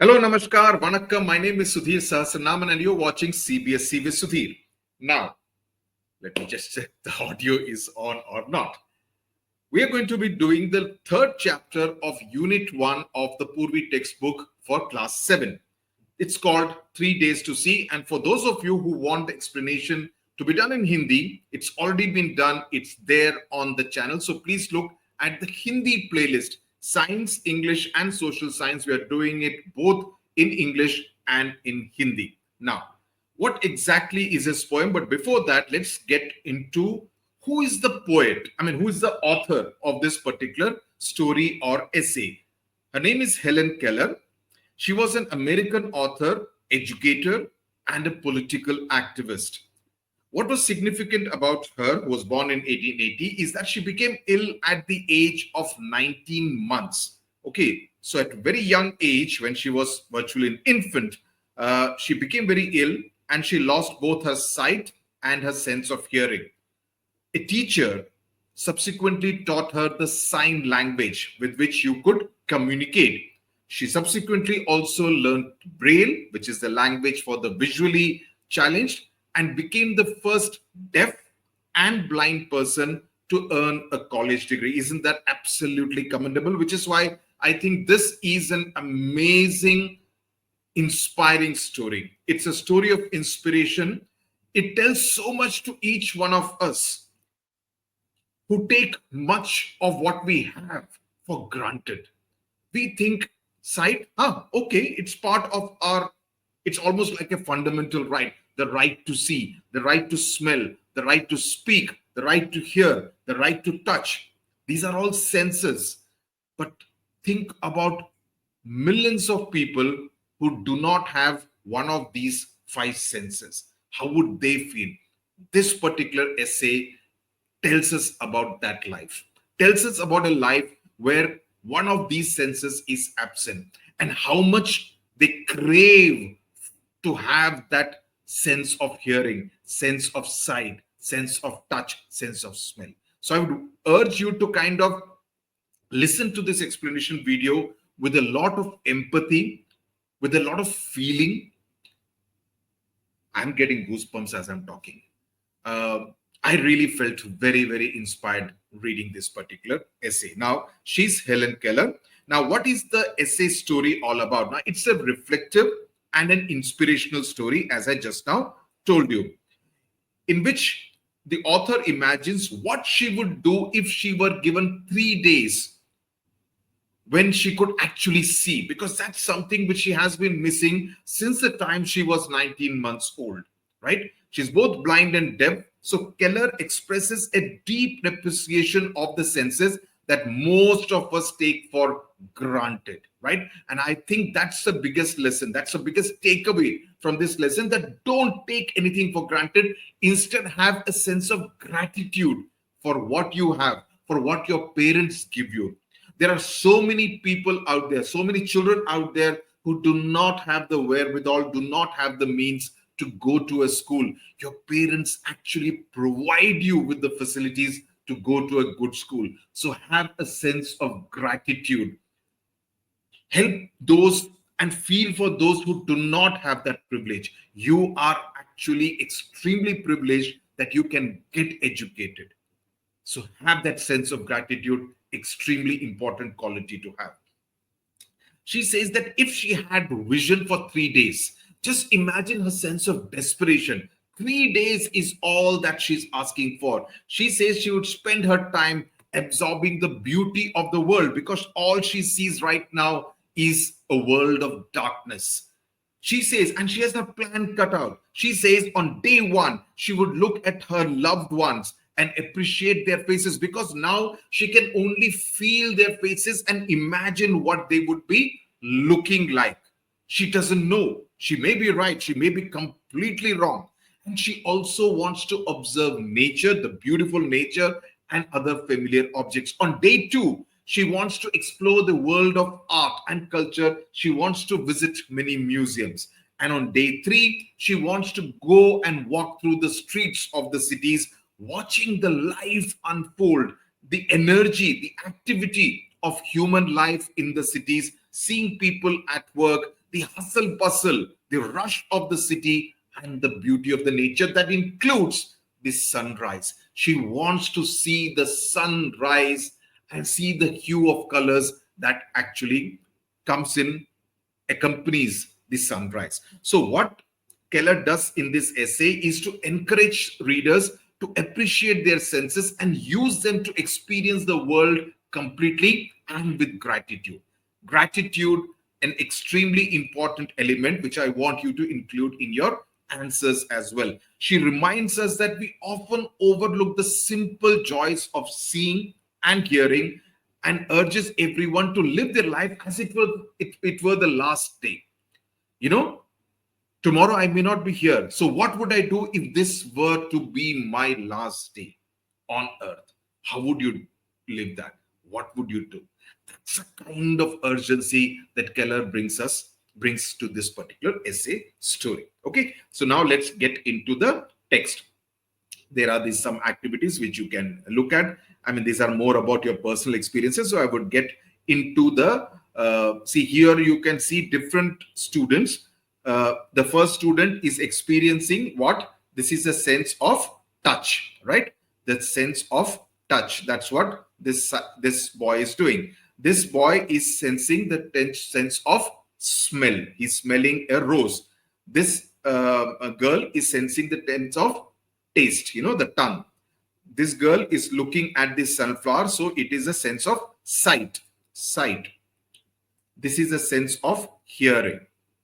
Hello, Namaskar, Vanakkam. My name is Sudhir Sahasranaman and you're watching CBSE with Sudhir. Now, let me just check the audio is on or not. We are going to be doing the third chapter of Unit 1 of the Purvi textbook for Class 7. It's called 3 Days to See. And for those of you who want the explanation to be done in Hindi, it's already been done. It's there on the channel. So please look at the Hindi playlist. Science, English, and social science. We are doing it both in English and in Hindi. Now, what exactly is this poem? But before that, let's get into who is the poet. Who is the author of this particular story or essay? Her name is Helen Keller. She was an American author, educator, and a political activist. What was significant about her, who was born in 1880, is that she became ill at the age of 19 months. Okay, so at a very young age, when she was virtually an infant, she became very ill and she lost both her sight and her sense of hearing. A teacher subsequently taught her the sign language with which you could communicate. She subsequently also learned Braille, which is the language for the visually challenged, and became the first deaf and blind person to earn a college degree. Isn't that absolutely commendable? Which is why I think this is an amazing, inspiring story. It's a story of inspiration. It tells so much to each one of us who take much of what we have for granted. We think sight, okay, it's part of it's almost like a fundamental right. The right to see, the right to smell, the right to speak, the right to hear, the right to touch. These are all senses. But think about millions of people who do not have one of these five senses. How would they feel? This particular essay tells us about that life, tells us about a life where one of these senses is absent and how much they crave to have that sense of hearing, sense of sight, sense of touch, sense of smell. So I would urge you to kind of listen to this explanation video with a lot of empathy, with a lot of feeling. I'm getting goosebumps as I'm talking. I really felt very, very inspired reading this particular essay. Now, she's Helen Keller. Now, what is the essay story all about? Now, it's a reflective and an inspirational story, as I just now told you, in which the author imagines what she would do if she were given 3 days when she could actually see, because that's something which she has been missing since the time she was 19 months old, right? She's both blind and deaf. So Keller expresses a deep appreciation of the senses that most of us take for granted, right? And I think that's the biggest lesson. That's the biggest takeaway from this lesson, that don't take anything for granted. Instead, have a sense of gratitude for what you have, for what your parents give you. There are so many people out there, so many children out there who do not have the wherewithal, do not have the means to go to a school. Your parents actually provide you with the facilities to go to a good school. So have a sense of gratitude. Help those and feel for those who do not have that privilege. You are actually extremely privileged that you can get educated. So have that sense of gratitude, extremely important quality to have. She says that if she had vision for 3 days, just imagine her sense of desperation. 3 days is all that she's asking for. She says she would spend her time absorbing the beauty of the world, because all she sees right now is a world of darkness. She says, and she has her plan cut out. She says on day one, she would look at her loved ones and appreciate their faces, because now she can only feel their faces and imagine what they would be looking like. She doesn't know. She may be right. She may be completely wrong. And she also wants to observe nature, the beautiful nature, and other familiar objects. On day two, she wants to explore the world of art and culture. She wants to visit many museums. And on day three, she wants to go and walk through the streets of the cities, watching the life unfold, the energy, the activity of human life in the cities, seeing people at work, the hustle bustle, the rush of the city, and the beauty of the nature that includes the sunrise. She wants to see the sunrise and see the hue of colors that actually comes in, accompanies the sunrise. So, what Keller does in this essay is to encourage readers to appreciate their senses and use them to experience the world completely and with gratitude. Gratitude, an extremely important element which I want you to include in your answers as well. She reminds us that we often overlook the simple joys of seeing and hearing, and urges everyone to live their life as it were the last day. You know, tomorrow I may not be here. So, what would I do if this were to be my last day on earth? How would you live that? What would you do? That's a kind of urgency that Keller brings to this particular essay story. Okay, so now let's get into the text. There are these some activities which you can look at. I mean, these are more about your personal experiences. So I would get into the see here. You can see different students. The first student is experiencing what? This is a sense of touch, right? The sense of touch. That's what this boy is doing. This boy is sensing the sense of smell. He's smelling a rose. This girl is sensing the sense of taste, the tongue. This girl is looking at this sunflower, so it is a sense of sight. This is a sense of hearing.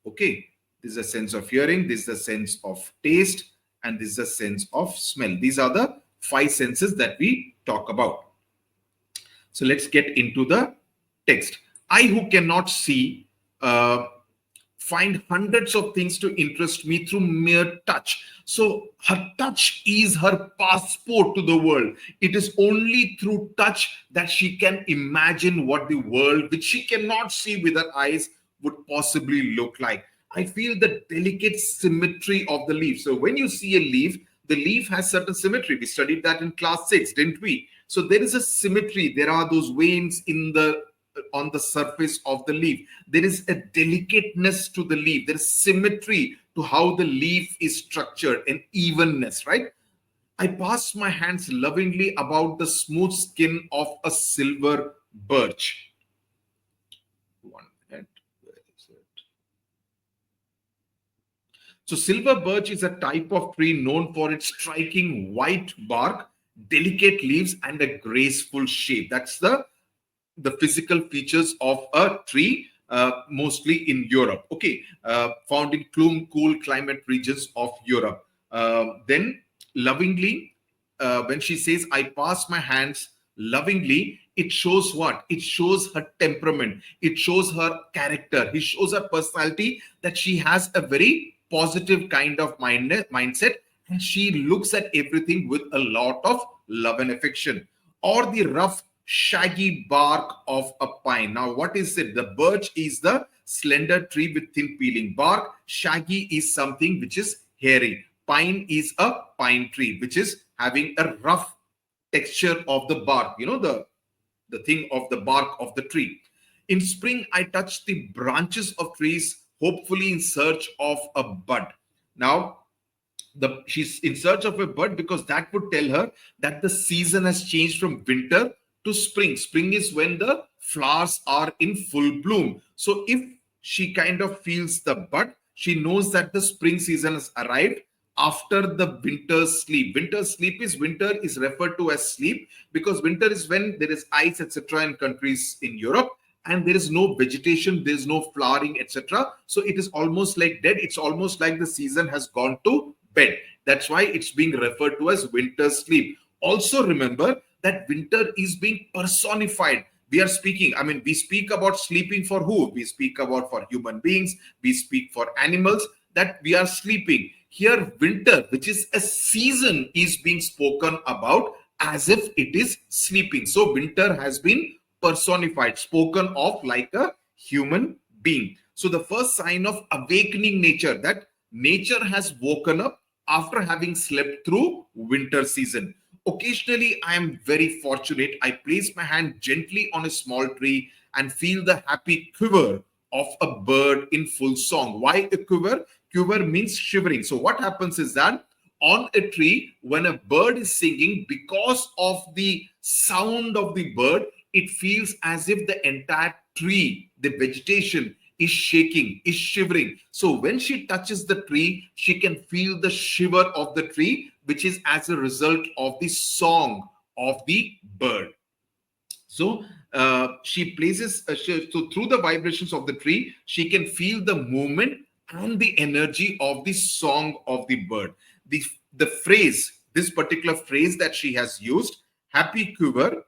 Okay, this is a sense of hearing, this is a sense of taste, and this is a sense of smell. These are the 5 senses that we talk about. So let's get into the text. I, who cannot see, find hundreds of things to interest me through mere touch. So her touch is her passport to the world. It is only through touch that she can imagine what the world, which she cannot see with her eyes, would possibly look like. I feel the delicate symmetry of the leaf. So when you see a leaf, the leaf has certain symmetry. We studied that in class 6, didn't we? So there is a symmetry. There are those veins on the surface of the leaf. There is a delicateness to the leaf. There is symmetry to how the leaf is structured, and evenness, right? I pass my hands lovingly about the smooth skin of a silver birch. One minute. Where is it? So silver birch is a type of tree known for its striking white bark, delicate leaves, and a graceful shape. That's the physical features of a tree, mostly in Europe. Okay, found in cool climate regions of Europe. Then lovingly, when she says, I pass my hands lovingly, it shows what? It shows her temperament. It shows her character. It shows her personality, that she has a very positive kind of mindset, and she looks at everything with a lot of love and affection. Or the rough, shaggy bark of a pine. Now, what is it? The birch is the slender tree with thin peeling bark. Shaggy is something which is hairy. Pine is a pine tree which is having a rough texture of the bark, the thing of the bark of the tree. In spring, I touch the branches of trees, hopefully in search of a bud. Now, she's in search of a bud because that would tell her that the season has changed from winter to spring. Spring is when the flowers are in full bloom. So if she kind of feels the bud, she knows that the spring season has arrived after the winter sleep. Winter is referred to as sleep because winter is when there is ice, etc. in countries in Europe, and there is no vegetation, there is no flowering, etc. So it is almost like dead. It's almost like the season has gone to bed. That's why it's being referred to as winter sleep. Also remember that winter is being personified. We speak about sleeping for who? We speak about for human beings. We speak for animals, that we are sleeping. Here, winter, which is a season, is being spoken about as if it is sleeping. So winter has been personified, spoken of like a human being. So the first sign of awakening nature, that nature has woken up after having slept through winter season. Occasionally, I am very fortunate. I place my hand gently on a small tree and feel the happy quiver of a bird in full song. Why a quiver? Quiver means shivering. So what happens is that on a tree, when a bird is singing, because of the sound of the bird, it feels as if the entire tree, the vegetation, is shaking, is shivering. So when she touches the tree, she can feel the shiver of the tree, which is as a result of the song of the bird. So she places, so through the vibrations of the tree, she can feel the movement and the energy of the song of the bird. The phrase, this particular phrase that she has used, happy quiver,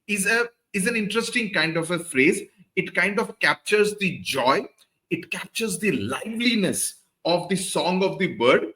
is an interesting kind of a phrase. It kind of captures the joy, it captures the liveliness of the song of the bird,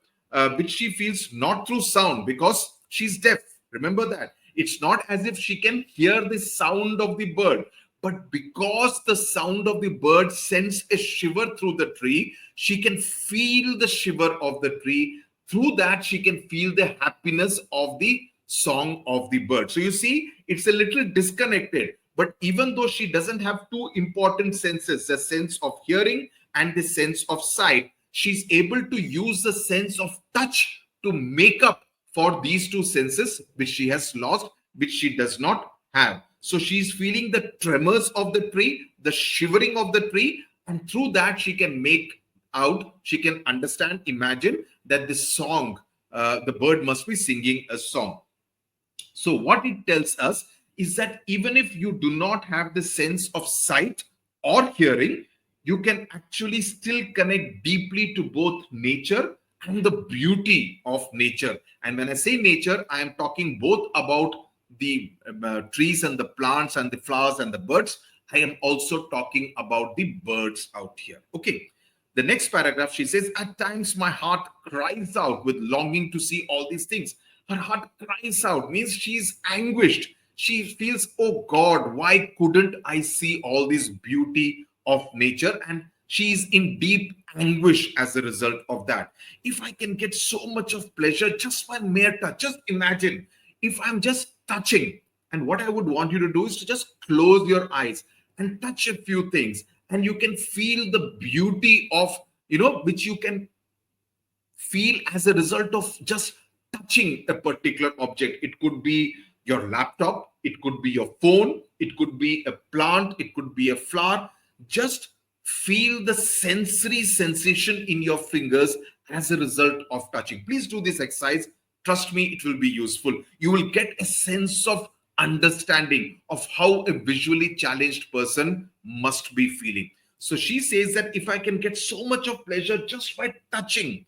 which she feels not through sound because she's deaf. Remember that. It's not as if she can hear the sound of the bird, but because the sound of the bird sends a shiver through the tree, she can feel the shiver of the tree. Through that, she can feel the happiness of the song of the bird. So you see, it's a little disconnected. But even though she doesn't have two important senses, the sense of hearing and the sense of sight, she's able to use the sense of touch to make up for these two senses which she has lost, which she does not have. So she's feeling the tremors of the tree, the shivering of the tree, and through that she can make out, she can understand, imagine that this song, the bird must be singing a song. So what it tells us is that even if you do not have the sense of sight or hearing, you can actually still connect deeply to both nature and the beauty of nature. And when I say nature, I am talking both about the trees and the plants and the flowers and the birds. I am also talking about the birds out here. Okay. The next paragraph, she says, at times my heart cries out with longing to see all these things. Her heart cries out, means she's anguished. She feels, oh God, why couldn't I see all this beauty of nature? And she's in deep anguish as a result of that. If I can get so much of pleasure just by mere touch, just imagine if I'm just touching. And what I would want you to do is to just close your eyes and touch a few things, and you can feel the beauty of, which you can feel as a result of just touching a particular object. It could be your laptop, it could be your phone, it could be a plant, it could be a flower. Just feel the sensory sensation in your fingers as a result of touching. Please do this exercise. Trust me, it will be useful. You will get a sense of understanding of how a visually challenged person must be feeling. So she says that if I can get so much of pleasure just by touching,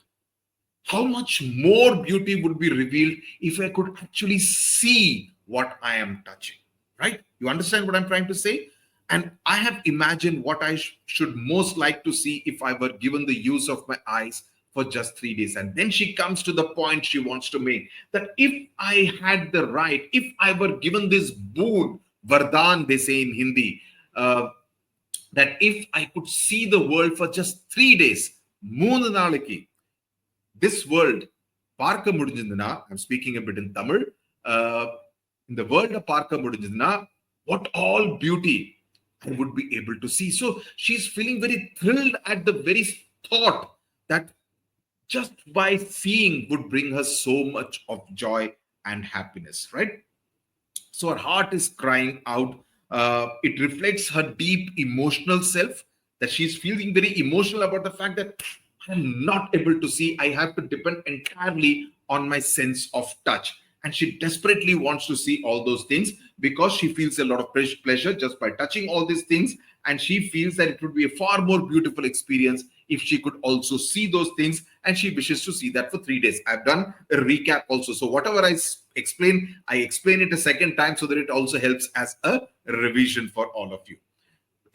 how much more beauty would be revealed if I could actually see what I am touching, right? You understand what I'm trying to say? And I have imagined what I should most like to see if I were given the use of my eyes for just 3 days. And then she comes to the point she wants to make, that if I had the right, if I were given this boon, Vardhan, they say in Hindi, that if I could see the world for just 3 days, moon naliki, this world, Parka Mudinjindana, I'm speaking a bit in Tamil, in the world of Parka Mudinjindana, what all beauty I would be able to see. So she's feeling very thrilled at the very thought that just by seeing would bring her so much of joy and happiness, right? So her heart is crying out. It reflects her deep emotional self, that she's feeling very emotional about the fact that I'm not able to see. I have to depend entirely on my sense of touch. And she desperately wants to see all those things because she feels a lot of pleasure just by touching all these things. And she feels that it would be a far more beautiful experience if she could also see those things. And she wishes to see that for 3 days. I've done a recap also. So whatever I explain it a second time so that it also helps as a revision for all of you.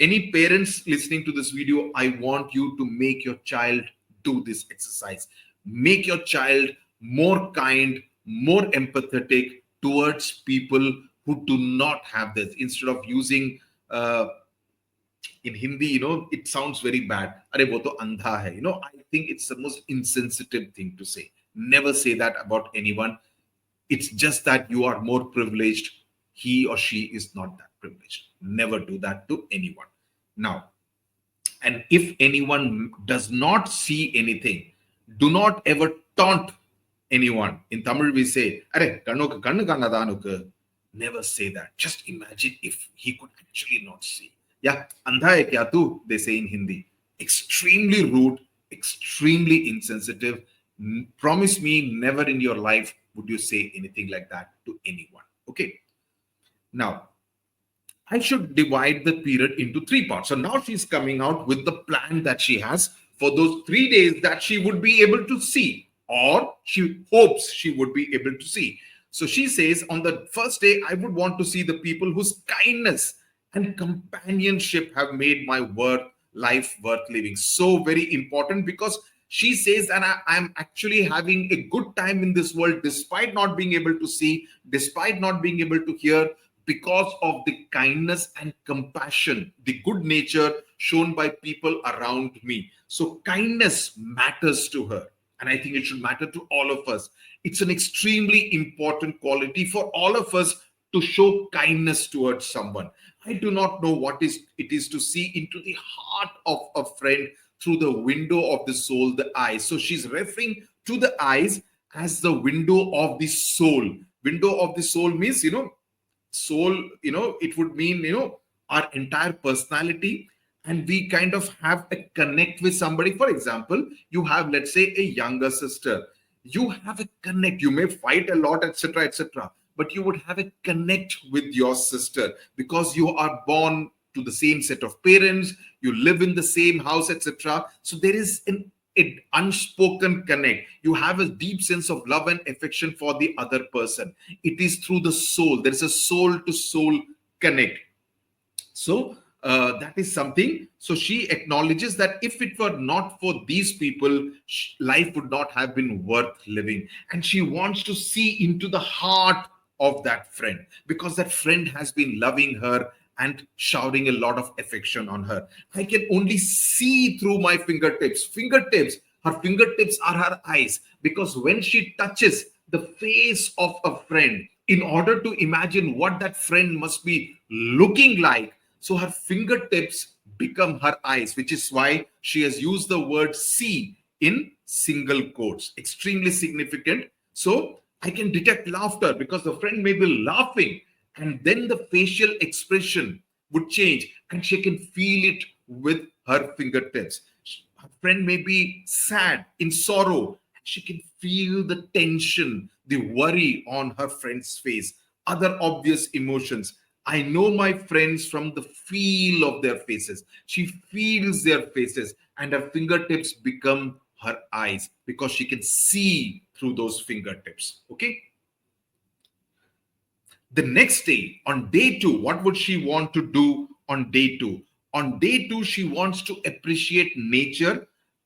Any parents listening to this video, I want you to make your child do this exercise. Make your child more kind, more empathetic towards people who do not have this. Instead of using in Hindi, it sounds very bad. Are wo to andha hai. I think it's the most insensitive thing to say. Never say that about anyone. It's just that you are more privileged. He or she is not that privileged. Never do that to anyone. Now, And if anyone does not see anything, do not ever taunt anyone. In Tamil, we say, "Arey, kannukku kannu kannadhanukku." Never say that. Just imagine if he could actually not see. Yeah, andha hai kya tu? They say in Hindi. Extremely rude, extremely insensitive. Promise me, never in your life would you say anything like that to anyone. Okay. Now, I should divide the period into three parts. So now she's coming out with the plan that she has for those 3 days that she would be able to see, or she hopes she would be able to see. So she says, on the first day, I would want to see the people whose kindness and companionship have made my life worth living. So very important, because she says, and I'm actually having a good time in this world despite not being able to see, despite not being able to hear, because of the kindness and compassion, the good nature shown by people around me. So kindness matters to her. And I think it should matter to all of us. It's an extremely important quality for all of us to show kindness towards someone. I do not know what it is to see into the heart of a friend through the window of the soul, the eyes. So she's referring to the eyes as the window of the soul. Window of the soul means, soul, it would mean, our entire personality. And we kind of have a connect with somebody. For example, you have, let's say, a younger sister. You have a connect. You may fight a lot, etc., etc., but you would have a connect with your sister because you are born to the same set of parents, you live in the same house, etc. So there is an unspoken connect. You have a deep sense of love and affection for the other person. It is through the soul. There is a soul to soul connect. So that is something. So she acknowledges that if it were not for these people, life would not have been worth living. And she wants to see into the heart of that friend, because that friend has been loving her and showering a lot of affection on her. I can only see through my fingertips. Her fingertips are her eyes, because when she touches the face of a friend, in order to imagine what that friend must be looking like, so her fingertips become her eyes, which is why she has used the word see in single quotes. Extremely significant. So I can detect laughter because the friend may be laughing, and then the facial expression would change and she can feel it with her fingertips. Her friend may be sad, in sorrow. She can feel the tension, the worry on her friend's face, other obvious emotions. I know my friends from the feel of their faces. She feels their faces, and her fingertips become her eyes because she can see through those fingertips. Okay. The next day, on day two, what would she want to do on day two? On day two, she wants to appreciate nature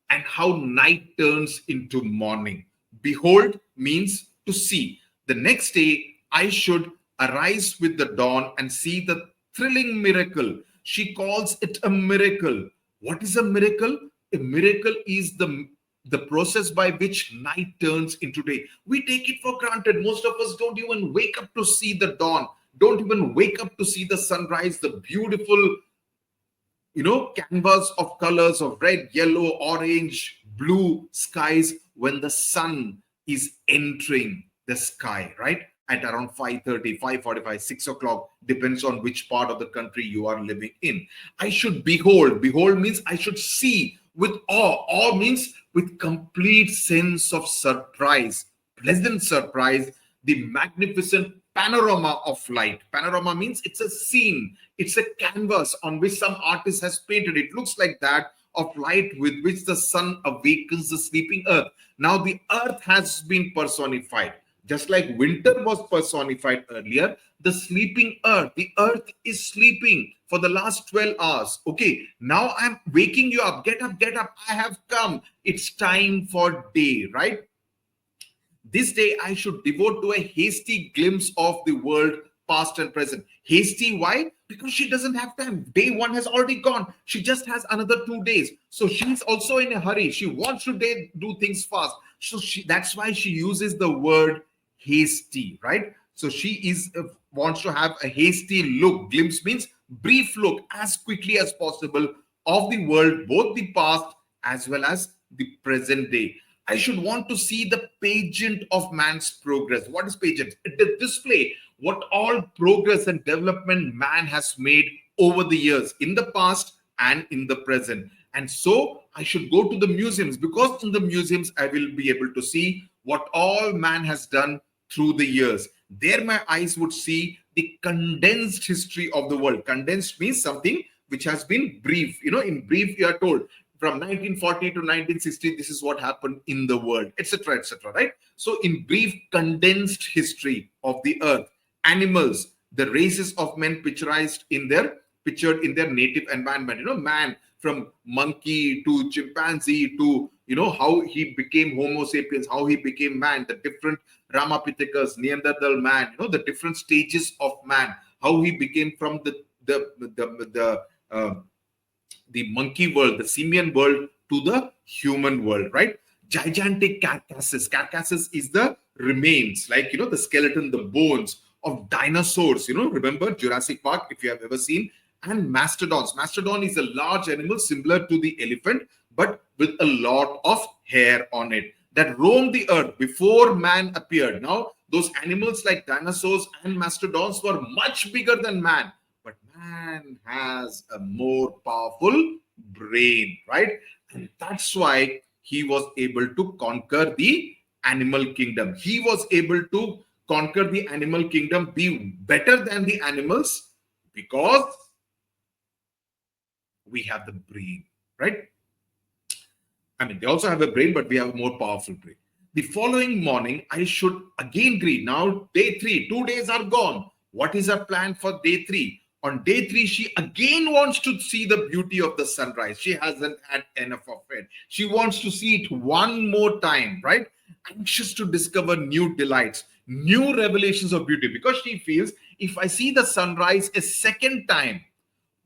and how night turns into morning. Behold means to see. The next day, I should arise with the dawn and see the thrilling miracle. She calls it a miracle. What is a miracle? A miracle is the process by which night turns into day. We take it for granted. Most of us don't even wake up to see the dawn, don't even wake up to see the sunrise, the beautiful, canvas of colors of red, yellow, orange, blue skies when the sun is entering the sky, right? At around 5:30, 5:45, 6 o'clock, depends on which part of the country you are living in. I should behold. Behold means I should see with awe. Awe means with complete sense of surprise, pleasant surprise, the magnificent panorama of light. Panorama means it's a scene, it's a canvas on which some artist has painted. It looks like that, of light with which the sun awakens the sleeping earth. Now the earth has been personified. Just like winter was personified earlier, the sleeping earth, the earth is sleeping for the last 12 hours. Okay, now I'm waking you up. Get up, get up. I have come. It's time for day, right? This day I should devote to a hasty glimpse of the world, past and present. Hasty, why? Because she doesn't have time. Day one has already gone. She just has another 2 days. So she's also in a hurry. She wants to do things fast. So that's why she uses the word hasty, right? So she wants to have a hasty look. Glimpse means brief look, as quickly as possible of the world, both the past as well as the present day. I should want to see the pageant of man's progress. What is pageant? It display what all progress and development man has made over the years, in the past and in the present. And so I should go to the museums, because in the museums I will be able to see what all man has done through the years. There my eyes would see the condensed history of the world. Condensed means something which has been brief. In brief, you are told from 1940 to 1960, this is what happened in the world, etc., etc., right? So in brief, condensed history of the earth, animals, the races of men pictured in their native environment. Man from monkey to chimpanzee to how he became Homo sapiens, how he became man, the different Ramapithecus, Neanderthal man, the different stages of man, how he became from the monkey world, the simian world, to the human world, right? Gigantic carcasses. Carcasses is the remains, like, the skeleton, the bones of dinosaurs. Remember Jurassic Park, if you have ever seen. And mastodons. Mastodon is a large animal similar to the elephant, but with a lot of hair on it, that roamed the earth before man appeared. Now, those animals like dinosaurs and mastodons were much bigger than man, but man has a more powerful brain, right? And that's why he was able to conquer the animal kingdom. He was able to conquer the animal kingdom, be better than the animals, because we have the brain, right? I mean, they also have a brain, but we have a more powerful brain. The following morning, I should again greet. Now, day 3, 2 days are gone. What is her plan for day 3? On day 3, she again wants to see the beauty of the sunrise. She hasn't had enough of it. She wants to see it one more time, right? Anxious to discover new delights, new revelations of beauty, because she feels, if I see the sunrise a second time,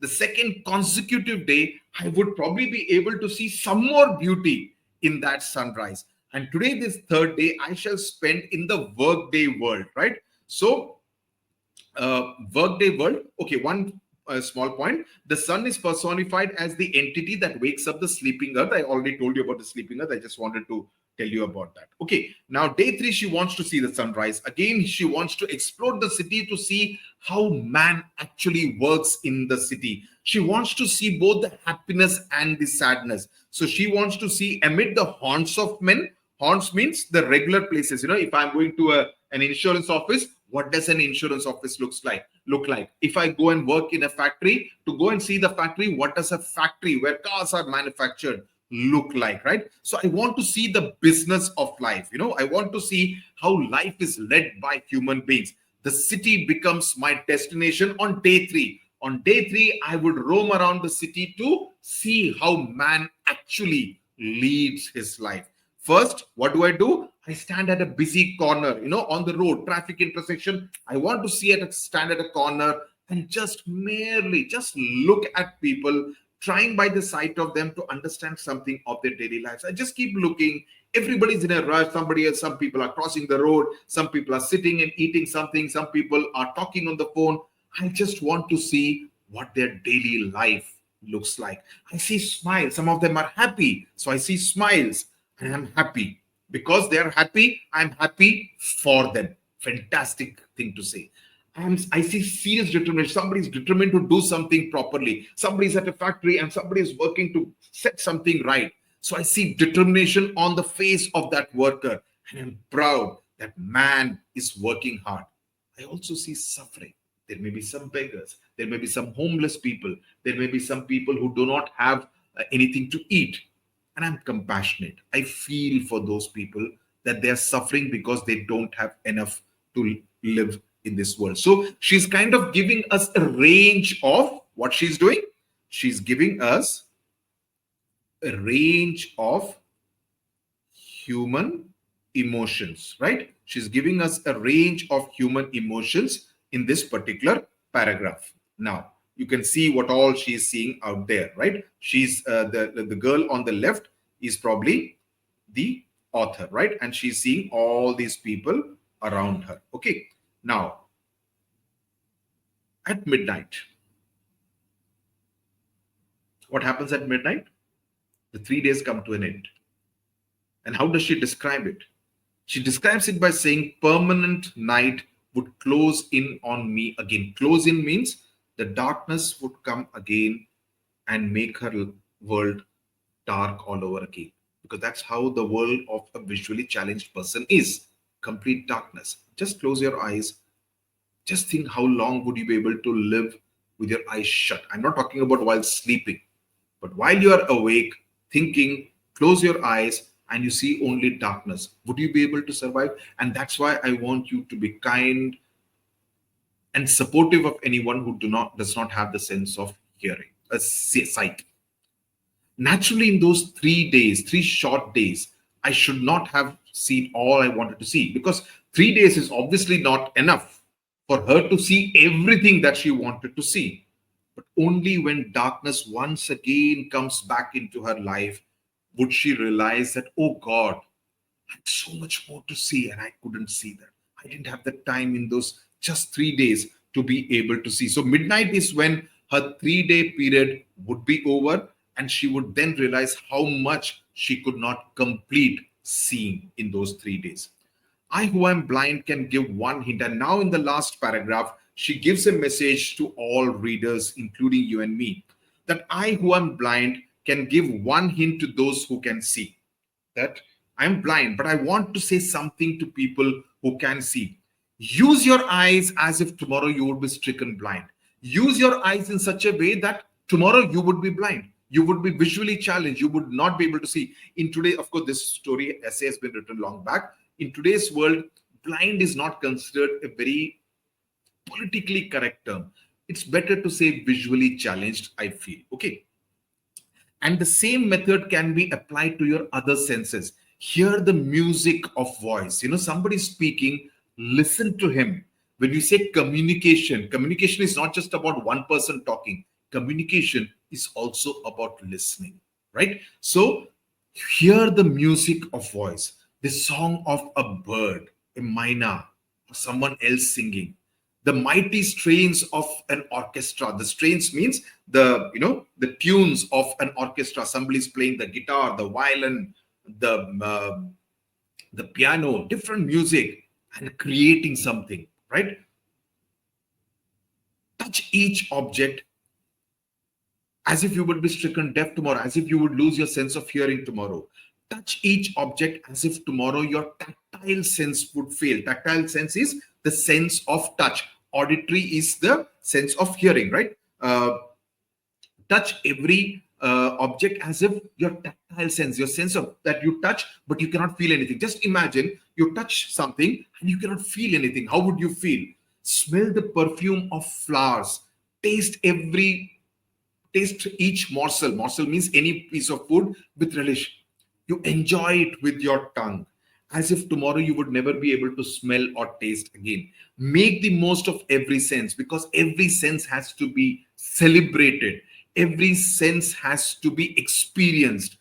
the second consecutive day, I would probably be able to see some more beauty in that sunrise. And today, this third day, I shall spend in the workday world, right? So, workday world. Okay, one small point. The sun is personified as the entity that wakes up the sleeping earth. I already told you about the sleeping earth. I just wanted to tell you about that. Okay, now day 3, she wants to see the sunrise. Again, she wants to explore the city to see how man actually works in the city. She wants to see both the happiness and the sadness. So she wants to see amid the haunts of men. Haunts means the regular places. If I'm going to an insurance office, what does an insurance office look like? If I go and work in a factory, to go and see the factory, what does a factory where cars are manufactured look like, right? So I want to see the business of life. I want to see how life is led by human beings. The city becomes my destination on day 3. On day 3, I would roam around the city to see how man actually leads his life. First, what do? I stand at a busy corner, on the road, traffic intersection. I want to stand at a corner and just look at people, trying by the sight of them to understand something of their daily lives. I just keep looking. Everybody's in a rush. Some people are crossing the road. Some people are sitting and eating something. Some people are talking on the phone. I just want to see what their daily life looks like. I see smiles. Some of them are happy. So I see smiles and I'm happy. Because they are happy, I'm happy for them. Fantastic thing to say. I see serious determination. Somebody is determined to do something properly. Somebody is at a factory and somebody is working to set something right. So I see determination on the face of that worker. And I'm proud that man is working hard. I also see suffering. There may be some beggars. There may be some homeless people. There may be some people who do not have anything to eat. And I'm compassionate. I feel for those people that they're suffering because they don't have enough to live in this world. So she's kind of giving us a range of what she's doing. She's giving us a range of human emotions, right? She's giving us a range of human emotions in this particular paragraph. Now, you can see what all she's seeing out there, right? She's the girl on the left is probably the author, right? And she's seeing all these people around her. Okay. Now, at midnight, What happens at midnight? The 3 days come to an end. And how does she describe it? She describes it by saying, permanent night would close in on me again. Close in means the darkness would come again and make her world dark all over again. Because that's how the world of a visually challenged person is. Complete darkness. Just close your eyes. Just think, how long would you be able to live with your eyes shut? I'm not talking about while sleeping, but while you are awake, thinking, close your eyes and you see only darkness. Would you be able to survive? And that's why I want you to be kind and supportive of anyone who does not have the sense of hearing, sight. Naturally, in those 3 days, 3 short days, I should not have seen all I wanted to see, because 3 days is obviously not enough for her to see everything that she wanted to see. But only when darkness once again comes back into her life would she realize that, oh God, I had so much more to see and I couldn't see that. I didn't have the time in those just 3 days to be able to see. So midnight is when her 3 day period would be over, and she would then realize how much she could not complete seeing in those 3 days. I, who am blind, can give one hint. And now, in the last paragraph, she gives a message to all readers, including you and me, that I, who am blind, can give one hint to those who can see. That I'm blind, but I want to say something to people who can see. Use your eyes as if tomorrow you would be stricken blind. Use your eyes in such a way that tomorrow you would be blind. You would be visually challenged. You would not be able to see. In today, of course, this story essay has been written long back. In today's world, blind is not considered a very politically correct term. It's better to say visually challenged, I feel. Okay. And the same method can be applied to your other senses. Hear the music of voice. Somebody speaking, listen to him. When you say communication, communication is not just about one person talking. Communication is also about listening, right? So hear the music of voice, the song of a bird, a myna, or someone else singing, the mighty strains of an orchestra. The strains means the tunes of an orchestra. Somebody's playing the guitar, the violin, the piano, different music, and creating something, right? Touch each object as if you would be stricken deaf tomorrow, as if you would lose your sense of hearing tomorrow. Touch each object as if tomorrow your tactile sense would fail. Tactile sense is the sense of touch. Auditory is the sense of hearing, right? Touch every object as if your tactile sense, your sense of that you touch, but you cannot feel anything. Just imagine you touch something and you cannot feel anything. How would you feel? Smell the perfume of flowers. Taste each morsel. Morsel means any piece of food with relish. You enjoy it with your tongue, as if tomorrow you would never be able to smell or taste again. Make the most of every sense, because every sense has to be celebrated. Every sense has to be experienced.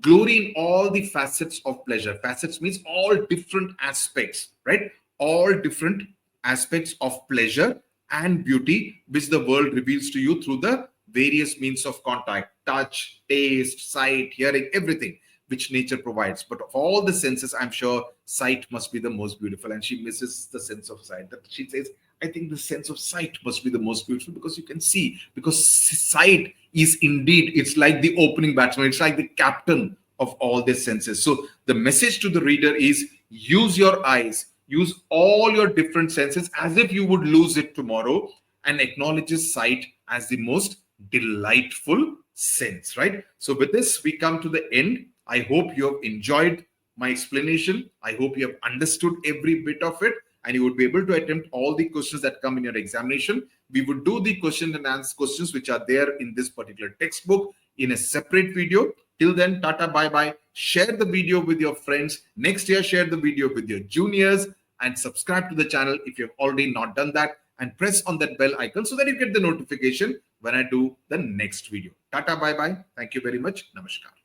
Glory in all the facets of pleasure. Facets means all different aspects, right? All different aspects of pleasure and beauty, which the world reveals to you through the various means of contact: touch, taste, sight, hearing, everything which nature provides. But of all the senses, I'm sure sight must be the most beautiful. And she misses the sense of sight. That she says, I think the sense of sight must be the most beautiful, because you can see. Because sight is indeed, it's like the opening batsman. It's like the captain of all the senses. So the message to the reader is, use your eyes, use all your different senses as if you would lose it tomorrow, and acknowledges sight as the most delightful sense, right? So with this, we come to the end. I hope you have enjoyed my explanation. I hope you have understood every bit of it, and you would be able to attempt all the questions that come in your examination. We would do the question and answer questions which are there in this particular textbook in a separate video. Till then, tata, bye bye. Share the video with your friends. Next year, share the video with your juniors, and subscribe to the channel if you have already not done that, and press on that bell icon so that you get the notification when I do the next video. Tata, bye bye. Thank you very much. Namaskar.